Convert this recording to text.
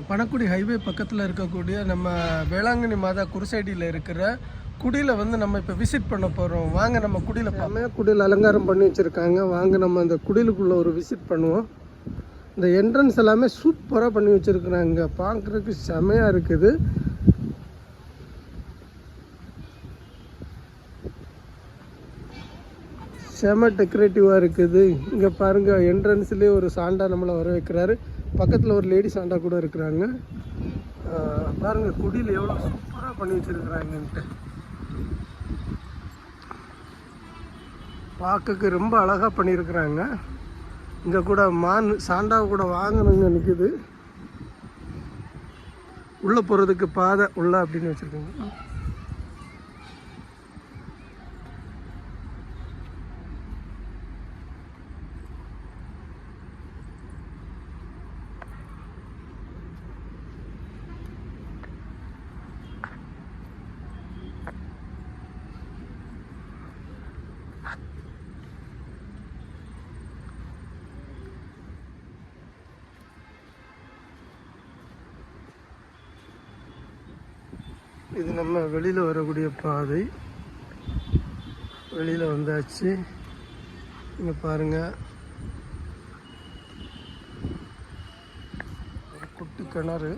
Panagudi highway பக்கத்தில் இருக்கக்கூடிய நம்ம வேளாங்கண்ணி மாதா குருசைடியில் இருக்கிற குடியில் வந்து நம்ம இப்போ விசிட் பண்ண போகிறோம். வாங்க நம்ம குடியில் பார்ப்போம். குடியில் அலங்காரம் பண்ணி வச்சுருக்காங்க. வாங்க நம்ம அந்த குடிலுக்குள்ளே ஒரு விசிட் பண்ணுவோம். இந்த என்ட்ரன்ஸ் எல்லாமே சூப்பராக பண்ணி வச்சுருக்குறாங்க. பார்க்குறதுக்கு செமையாக இருக்குது. செம டெக்கரேட்டிவாக இருக்குது. இங்கே பாருங்கள், என்ட்ரன்ஸ்லேயே ஒரு சாண்டா நம்மளை வர வைக்கிறாரு. பக்கத்தில் ஒரு லேடி சாண்டா கூட இருக்கிறாங்க. பாருங்கள் குடியில் எவ்வளோ சூப்பராக பண்ணி வச்சுருக்குறாங்கன்ட்டு. பார்க்கக்கு ரொம்ப அழகாக பண்ணியிருக்கிறாங்க. இங்கே கூட மான் சாண்டாவை கூட வாங்கணுங்க நிற்குது. உள்ளே போகிறதுக்கு பாதை உள்ள அப்படின்னு வச்சுருக்காங்க. இது நம்ம வெளியில் வரக்கூடிய பாதை. வெளியில் வந்தாச்சு. இங்கே பாருங்கள், ஒரு குட்டி கிணறு.